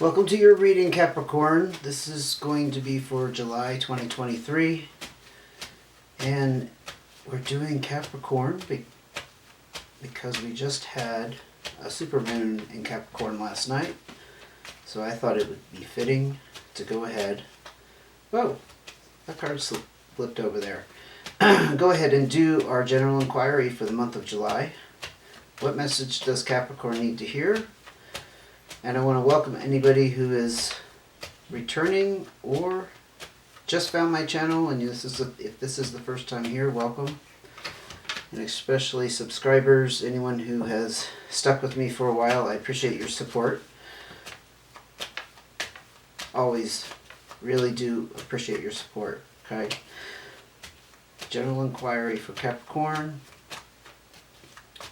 Welcome to your reading, Capricorn. This is going to be for July 2023. And we're doing Capricorn because we just had a supermoon in Capricorn last night. So I thought it would be fitting to go ahead. Whoa, that card flipped over there. Go ahead and do our general inquiry for the month of July. What message does Capricorn need to hear? And I want to welcome anybody who is returning or just found my channel, and if this is the first time here, welcome. And especially subscribers, anyone who has stuck with me for a while, I appreciate your support. Always really do appreciate your support, okay? General inquiry for Capricorn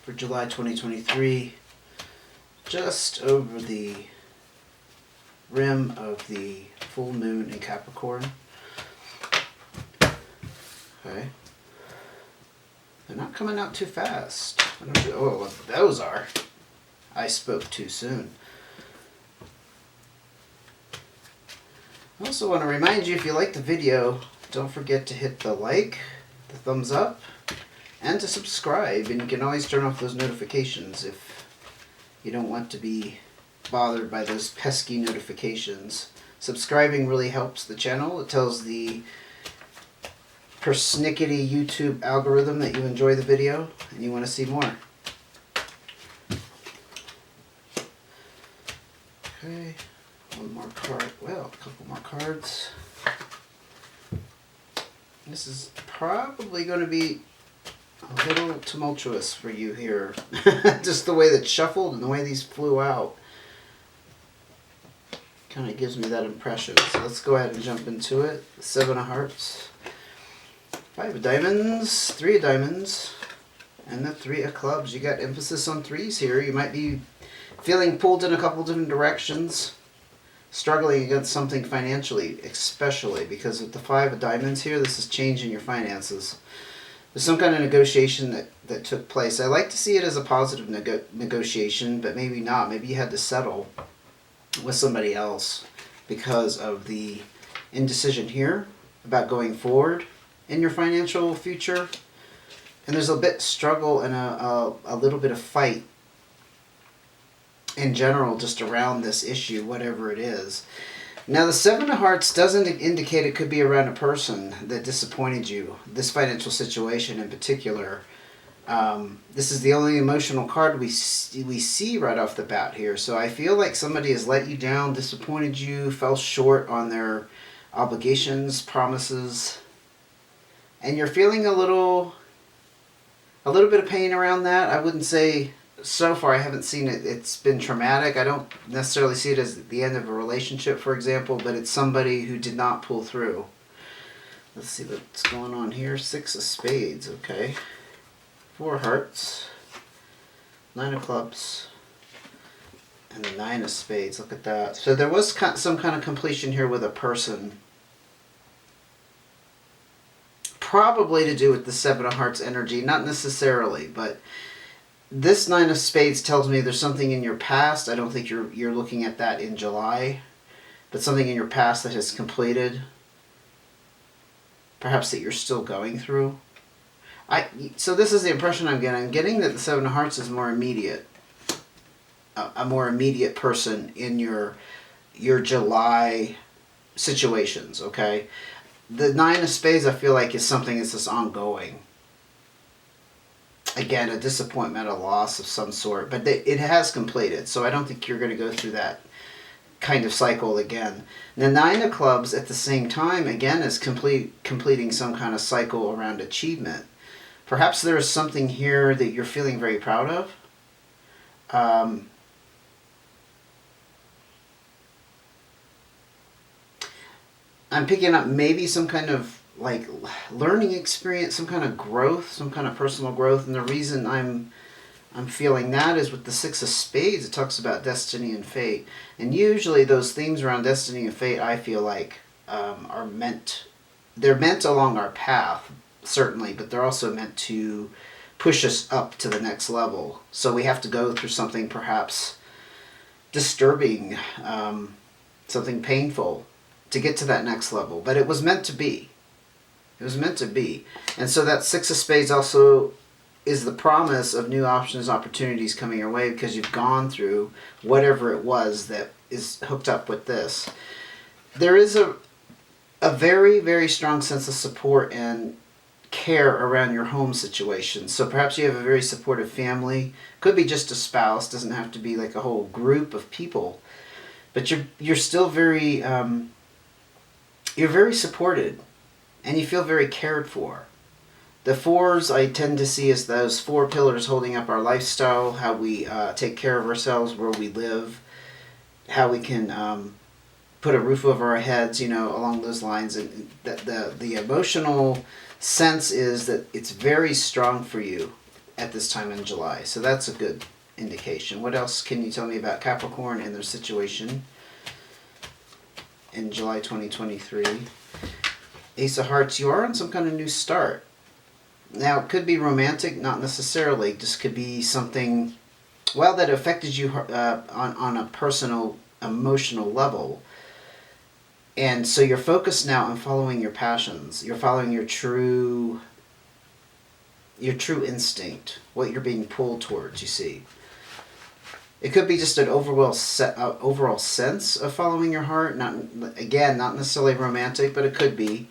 for July 2023. Just over the rim of the full moon in Capricorn. Okay. They're not coming out too fast. I don't know what those are. I spoke too soon. I also want to remind you, if you like the video, don't forget to hit the like, the thumbs up, and to subscribe. And you can always turn off those notifications if you don't want to be bothered by those pesky notifications. Subscribing really helps the channel. It tells the persnickety YouTube algorithm that you enjoy the video and you want to see more. Okay, one more card. Well, a couple more cards. This is probably going to be a little tumultuous for you here. Just the way that shuffled and the way these flew out kind of gives me that impression. So let's go ahead and jump into it. The 7 of Hearts, 5 of Diamonds, 3 of Diamonds, and the 3 of Clubs. You got emphasis on threes here. You might be feeling pulled in a couple different directions, struggling against something financially, especially because with the 5 of Diamonds here, this is changing your finances. There's some kind of negotiation that took place. I like to see it as a positive negotiation, but maybe not. Maybe you had to settle with somebody else because of the indecision here about going forward in your financial future. And there's a bit struggle and a little bit of fight in general just around this issue, whatever it is. Now, the 7 of Hearts doesn't indicate it could be around a person that disappointed you, this financial situation in particular. This is the only emotional card we see right off the bat here. So I feel like somebody has let you down, disappointed you, fell short on their obligations, promises, and you're feeling a little bit of pain around that. I wouldn't say... So far, I haven't seen it. It's been traumatic. I don't necessarily see it as the end of a relationship, for example, but it's somebody who did not pull through. Let's see what's going on here. 6 of Spades, okay. 4 of Hearts, 9 of Clubs, and the 9 of Spades. Look at that. So there was some kind of completion here with a person. Probably to do with the 7 of Hearts energy. Not necessarily, but... This 9 of Spades tells me there's something in your past. I don't think you're looking at that in July, but something in your past that has completed. Perhaps that you're still going through. So this is the impression I'm getting. I'm getting that the 7 of Hearts is more immediate. A more immediate person in your July situations, okay? The 9 of Spades I feel like is something that's just ongoing. Again, a disappointment, a loss of some sort, but it has completed, so I don't think you're going to go through that kind of cycle again. The 9 of Clubs at the same time, again, is completing some kind of cycle around achievement. Perhaps there is something here that you're feeling very proud of. I'm picking up maybe some kind of like learning experience, some kind of growth, some kind of personal growth. And the reason I'm feeling that is with the 6 of Spades, it talks about destiny and fate. And usually those themes around destiny and fate, I feel like, they're meant along our path, certainly, but they're also meant to push us up to the next level. So we have to go through something perhaps disturbing, something painful to get to that next level. But it was meant to be. It was meant to be. And so that Six of Spades also is the promise of new options, opportunities coming your way because you've gone through whatever it was that is hooked up with this. There is a very, very strong sense of support and care around your home situation. So perhaps you have a very supportive family. Could be just a spouse. Doesn't have to be like a whole group of people. But you're still very you're very supported, and you feel very cared for. The fours I tend to see as those four pillars holding up our lifestyle, how we take care of ourselves, where we live, how we can put a roof over our heads, along those lines. And the emotional sense is that it's very strong for you at this time in July. So that's a good indication. What else can you tell me about Capricorn and their situation in July 2023? Ace of Hearts, you are on some kind of new start. Now, it could be romantic, not necessarily. Just could be something, that affected you on a personal, emotional level. And so you're focused now on following your passions. You're following your true instinct, what you're being pulled towards, you see. It could be just an overall sense of following your heart. Not necessarily romantic, but it could be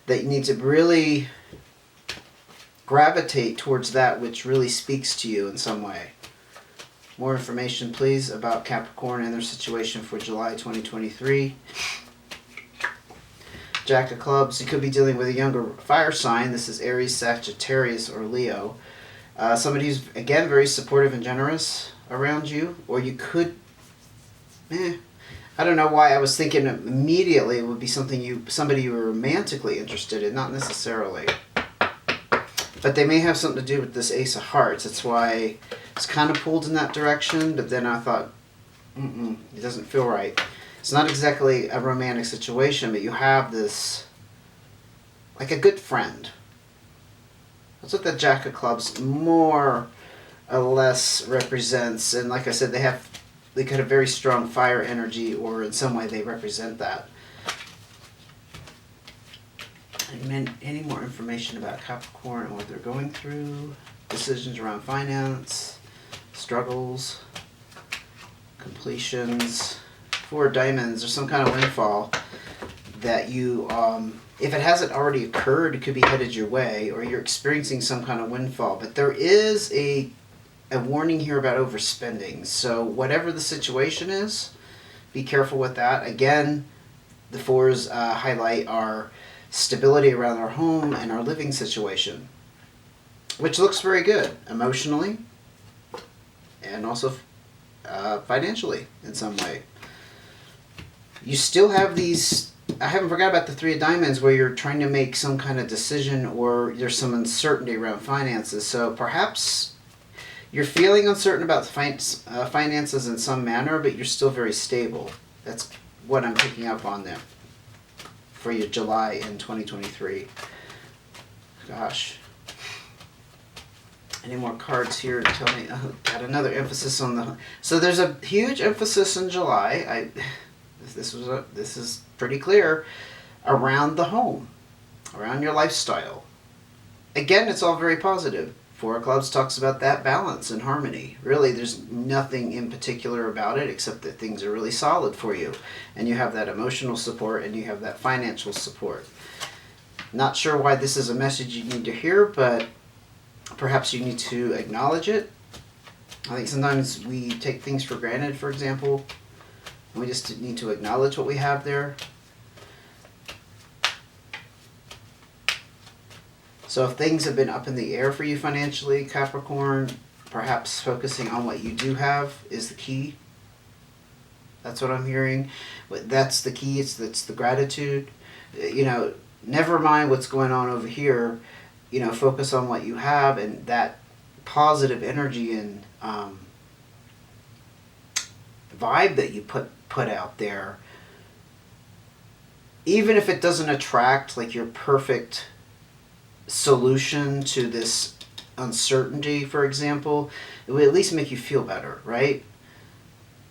that you need to really gravitate towards that which really speaks to you in some way. More information, please, about Capricorn and their situation for July 2023. Jack of Clubs, you could be dealing with a younger fire sign. This is Aries, Sagittarius, or Leo. Somebody who's, again, very supportive and generous around you. Or you could, I don't know why I was thinking immediately it would be somebody you were romantically interested in, not necessarily. But they may have something to do with this Ace of Hearts. That's why it's kind of pulled in that direction. But then I thought, it doesn't feel right. It's not exactly a romantic situation, but you have this, like a good friend. That's what the Jack of Clubs more or less represents. And like I said, they could have very strong fire energy, or in some way they represent that. Any more information about Capricorn and what they're going through, decisions around finance, struggles, completions, Four of Diamonds, or some kind of windfall that you, if it hasn't already occurred, it could be headed your way, or you're experiencing some kind of windfall. But there is a warning here about overspending. So whatever the situation is, be careful with that. Again, the fours highlight our stability around our home and our living situation, which looks very good emotionally and also financially in some way. You still have these, I haven't forgot about the Three of Diamonds, where you're trying to make some kind of decision, or there's some uncertainty around finances. So perhaps you're feeling uncertain about finances in some manner, but you're still very stable. That's what I'm picking up on there for you, July in 2023. Gosh. Any more cards here to tell me? Oh, got another emphasis on the... So there's a huge emphasis in July. This is pretty clear, around the home, around your lifestyle. Again, it's all very positive. Four of Clubs talks about that balance and harmony. Really, there's nothing in particular about it except that things are really solid for you. And you have that emotional support and you have that financial support. Not sure why this is a message you need to hear, but perhaps you need to acknowledge it. I think sometimes we take things for granted, for example. We just need to acknowledge what we have there. So if things have been up in the air for you financially, Capricorn, perhaps focusing on what you do have is the key. That's what I'm hearing. That's the key. It's the gratitude. Never mind what's going on over here. Focus on what you have, and that positive energy and vibe that you put out there, even if it doesn't attract like your perfect solution to this uncertainty, for example, it will at least make you feel better, right?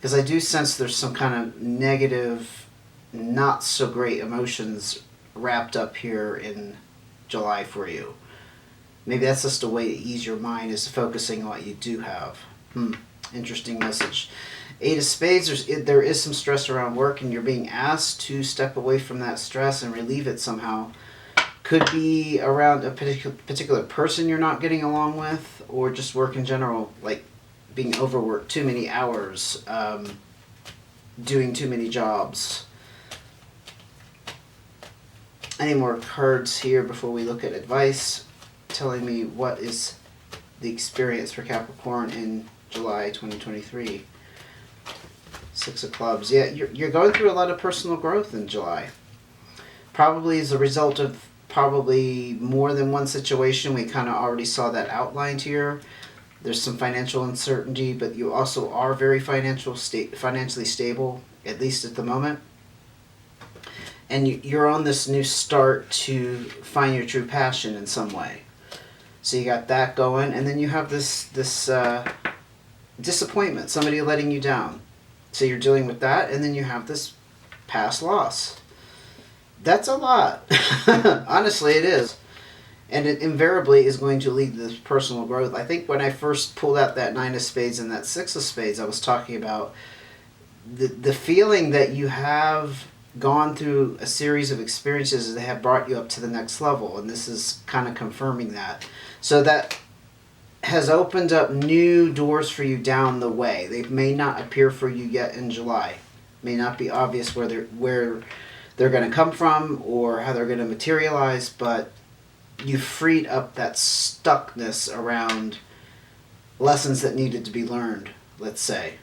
Because I do sense there's some kind of negative, not so great emotions wrapped up here in July for you. Maybe that's just a way to ease your mind, is focusing on what you do have. Interesting message. Eight of Spades, there is some stress around work, and you're being asked to step away from that stress and relieve it somehow. Could be around a particular person you're not getting along with, or just work in general, like being overworked, too many hours, doing too many jobs. Any more cards here before we look at advice, telling me what is the experience for Capricorn in July 2023? Six of Clubs. Yeah, you're going through a lot of personal growth in July. Probably as a result of probably more than one situation. We kind of already saw that outlined here. There's some financial uncertainty, but you also are very financially stable, at least at the moment. And you're on this new start to find your true passion in some way. So you got that going, and then you have this disappointment, somebody letting you down. So you're dealing with that, and then you have this past loss. That's a lot. Honestly, it is. And it invariably is going to lead to this personal growth. I think when I first pulled out that Nine of Spades and that Six of Spades, I was talking about the feeling that you have gone through a series of experiences that have brought you up to the next level. And this is kind of confirming that. So that has opened up new doors for you down the way. They may not appear for you yet in July. May not be obvious where they're going to come from or how they're going to materialize, but you freed up that stuckness around lessons that needed to be learned, let's say.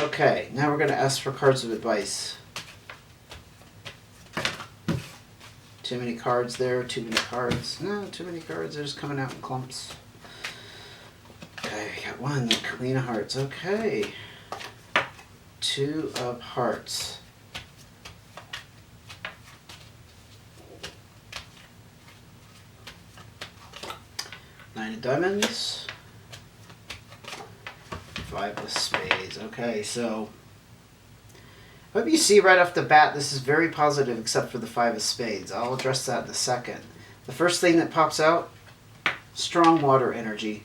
Okay, now we're going to ask for cards of advice. Too many cards there, too many cards. No, too many cards, they're just coming out in clumps. Okay, we got one, the Queen of Hearts. Okay. Two of Hearts. Nine of Diamonds. Five of Spades. Okay, so I hope you see right off the bat this is very positive except for the Five of Spades. I'll address that in a second. The first thing that pops out, strong water energy.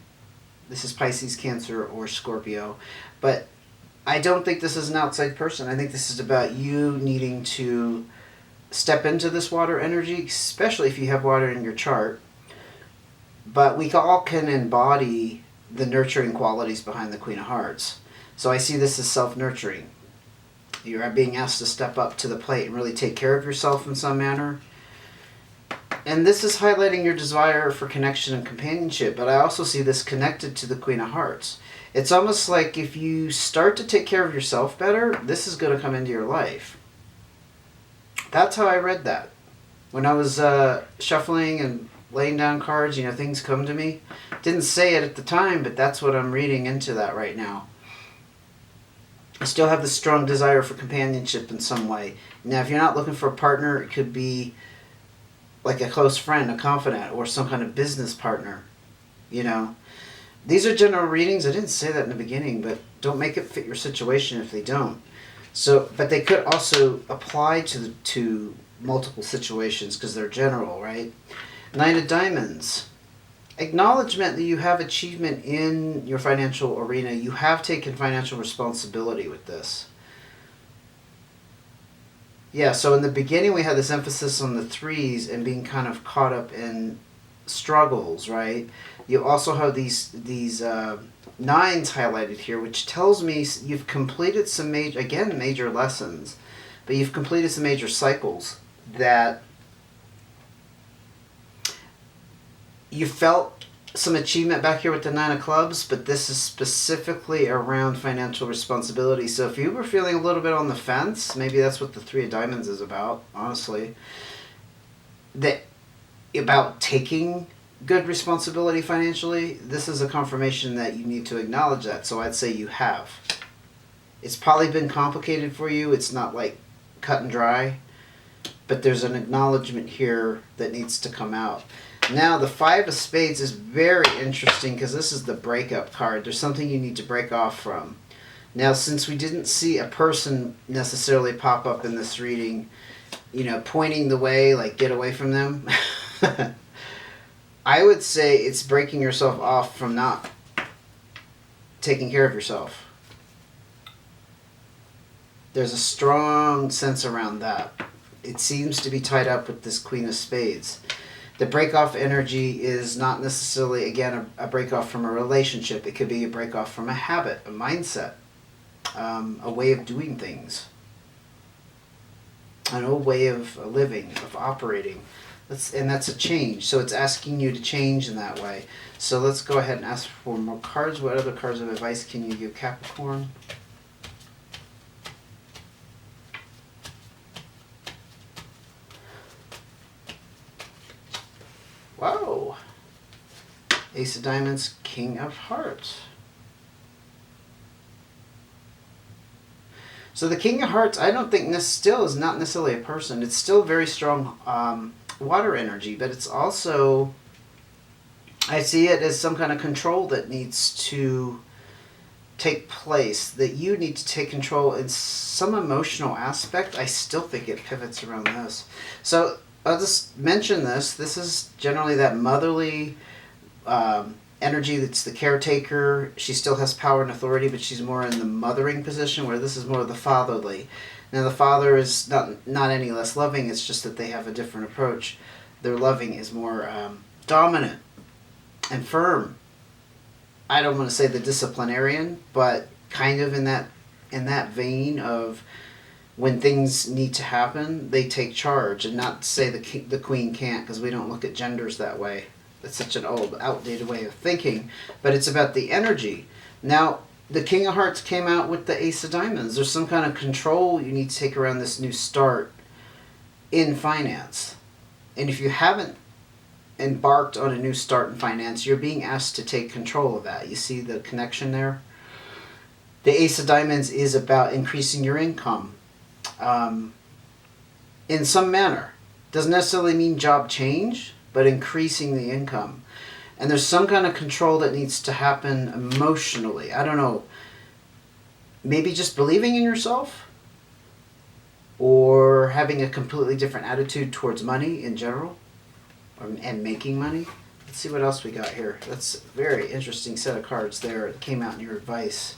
This is Pisces, Cancer, or Scorpio. But I don't think this is an outside person. I think this is about you needing to step into this water energy, especially if you have water in your chart. But we all can embody the nurturing qualities behind the Queen of Hearts. So I see this as self-nurturing. You are being asked to step up to the plate and really take care of yourself in some manner. And this is highlighting your desire for connection and companionship, but I also see this connected to the Queen of Hearts. It's almost like if you start to take care of yourself better, this is going to come into your life. That's how I read that. When I was shuffling and laying down cards, things come to me. Didn't say it at the time, but that's what I'm reading into that right now. I still have this strong desire for companionship in some way. Now, if you're not looking for a partner, it could be like a close friend, a confidant, or some kind of business partner. These are general readings. I didn't say that in the beginning, but don't make it fit your situation if they don't. So, but they could also apply to multiple situations because they're general, right? Nine of Diamonds. Acknowledgement that you have achievement in your financial arena. You have taken financial responsibility with this. Yeah, so in the beginning we had this emphasis on the threes and being kind of caught up in struggles, right? You also have these nines highlighted here, which tells me you've completed some major lessons, but you've completed some major cycles that you felt some achievement back here with the Nine of Clubs, but this is specifically around financial responsibility. So if you were feeling a little bit on the fence, maybe that's what the Three of Diamonds is about, honestly. About taking good responsibility financially, this is a confirmation that you need to acknowledge that. So I'd say you have. It's probably been complicated for you. It's not like cut and dry, but there's an acknowledgement here that needs to come out. Now, the Five of Spades is very interesting because this is the breakup card. There's something you need to break off from. Now, since we didn't see a person necessarily pop up in this reading, pointing the way, like get away from them, I would say it's breaking yourself off from not taking care of yourself. There's a strong sense around that. It seems to be tied up with this Queen of Spades. The break-off energy is not necessarily, again, a break-off from a relationship. It could be a break-off from a habit, a mindset, a way of doing things, an old way of living, of operating. And that's a change. So it's asking you to change in that way. So let's go ahead and ask for more cards. What other cards of advice can you give Capricorn? Whoa. Ace of Diamonds, King of Hearts. So the King of Hearts, I don't think this still is not necessarily a person. It's still very strong water energy, but it's also, I see it as some kind of control that needs to take place, that you need to take control in some emotional aspect. I still think it pivots around this. So I'll just mention this. This is generally that motherly energy that's the caretaker. She still has power and authority, but she's more in the mothering position, where this is more of the fatherly. Now the father is not any less loving, it's just that they have a different approach. Their loving is more dominant and firm. I don't want to say the disciplinarian, but kind of in that vein of when things need to happen, they take charge. And not to say the queen can't, because we don't look at genders that way. That's such an old, outdated way of thinking. But it's about the energy. Now, the King of Hearts came out with the Ace of Diamonds. There's some kind of control you need to take around this new start in finance. And if you haven't embarked on a new start in finance, you're being asked to take control of that. You see the connection there? The Ace of Diamonds is about increasing your income in some manner. Doesn't necessarily mean job change, but increasing the income. And there's some kind of control that needs to happen emotionally. I don't know. Maybe just believing in yourself, or having a completely different attitude towards money in general, and making money. Let's see what else we got here. That's a very interesting set of cards there. It came out in your advice.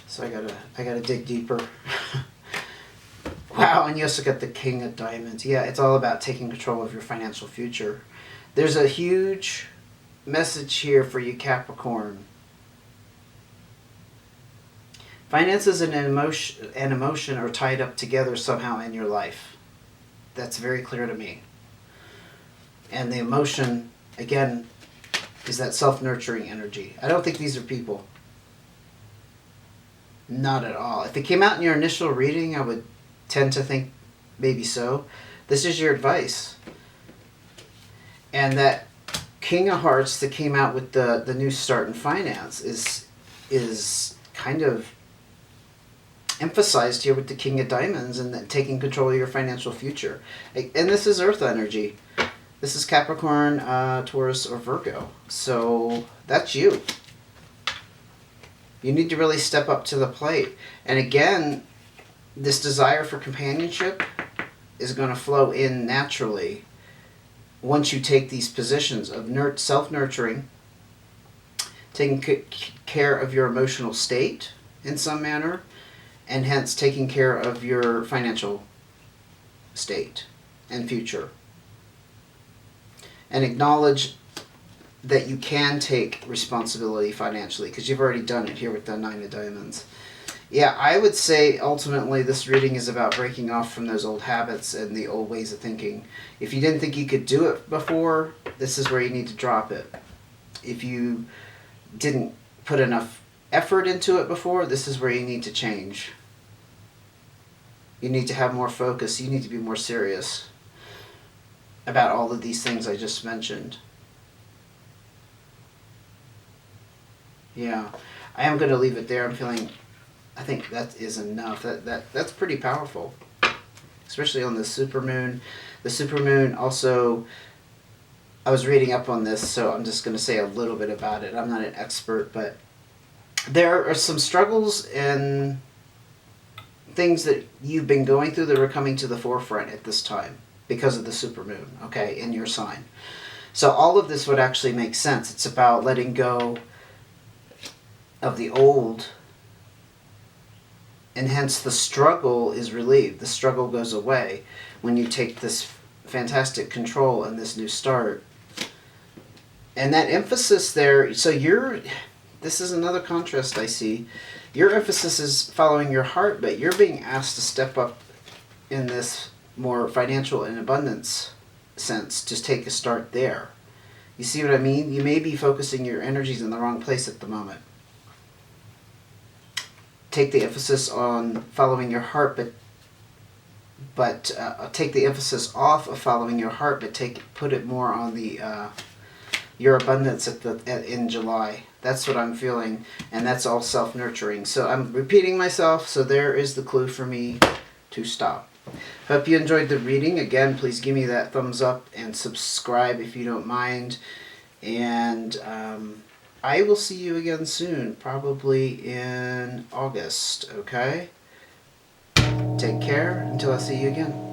So I gotta dig deeper. Wow, and you also got the King of Diamonds. Yeah, it's all about taking control of your financial future. There's a huge message here for you, Capricorn. Finances and emotion are tied up together somehow in your life. That's very clear to me. And the emotion, again, is that self-nurturing energy. I don't think these are people. Not at all. If it came out in your initial reading, I would tend to think maybe so. This is your advice. And that King of Hearts that came out with the new start in finance is kind of emphasized here with the King of Diamonds, and then taking control of your financial future. And this is Earth energy. This is Capricorn, Taurus, or Virgo. So that's you. You need to really step up to the plate. And again, this desire for companionship is going to flow in naturally once you take these positions of self-nurturing, taking care of your emotional state in some manner, and hence taking care of your financial state and future. And acknowledge that you can take responsibility financially, because you've already done it here with the Nine of Diamonds. Yeah, I would say ultimately this reading is about breaking off from those old habits and the old ways of thinking. If you didn't think you could do it before, this is where you need to drop it. If you didn't put enough effort into it before, this is where you need to change. You need to have more focus. You need to be more serious about all of these things I just mentioned. Yeah, I am going to leave it there. I think that is enough. That's pretty powerful, especially on the supermoon. The supermoon also, I was reading up on this, so I'm just going to say a little bit about it. I'm not an expert, but there are some struggles and things that you've been going through that are coming to the forefront at this time because of the supermoon, okay, in your sign. So all of this would actually make sense. It's about letting go of the old, and hence the struggle is relieved. The struggle goes away when you take this fantastic control and this new start. And that emphasis there, so this is another contrast I see. Your emphasis is following your heart, but you're being asked to step up in this more financial and abundance sense. Just take a start there. You see what I mean? You may be focusing your energies in the wrong place at the moment. Take the emphasis on following your heart, but take the emphasis off of following your heart, but put it more on the your abundance in July. That's what I'm feeling, and that's all self-nurturing. So I'm repeating myself, so there is the clue for me to stop. Hope you enjoyed the reading. Again, please give me that thumbs up and subscribe if you don't mind. And I will see you again soon, probably in August, okay? Take care until I see you again.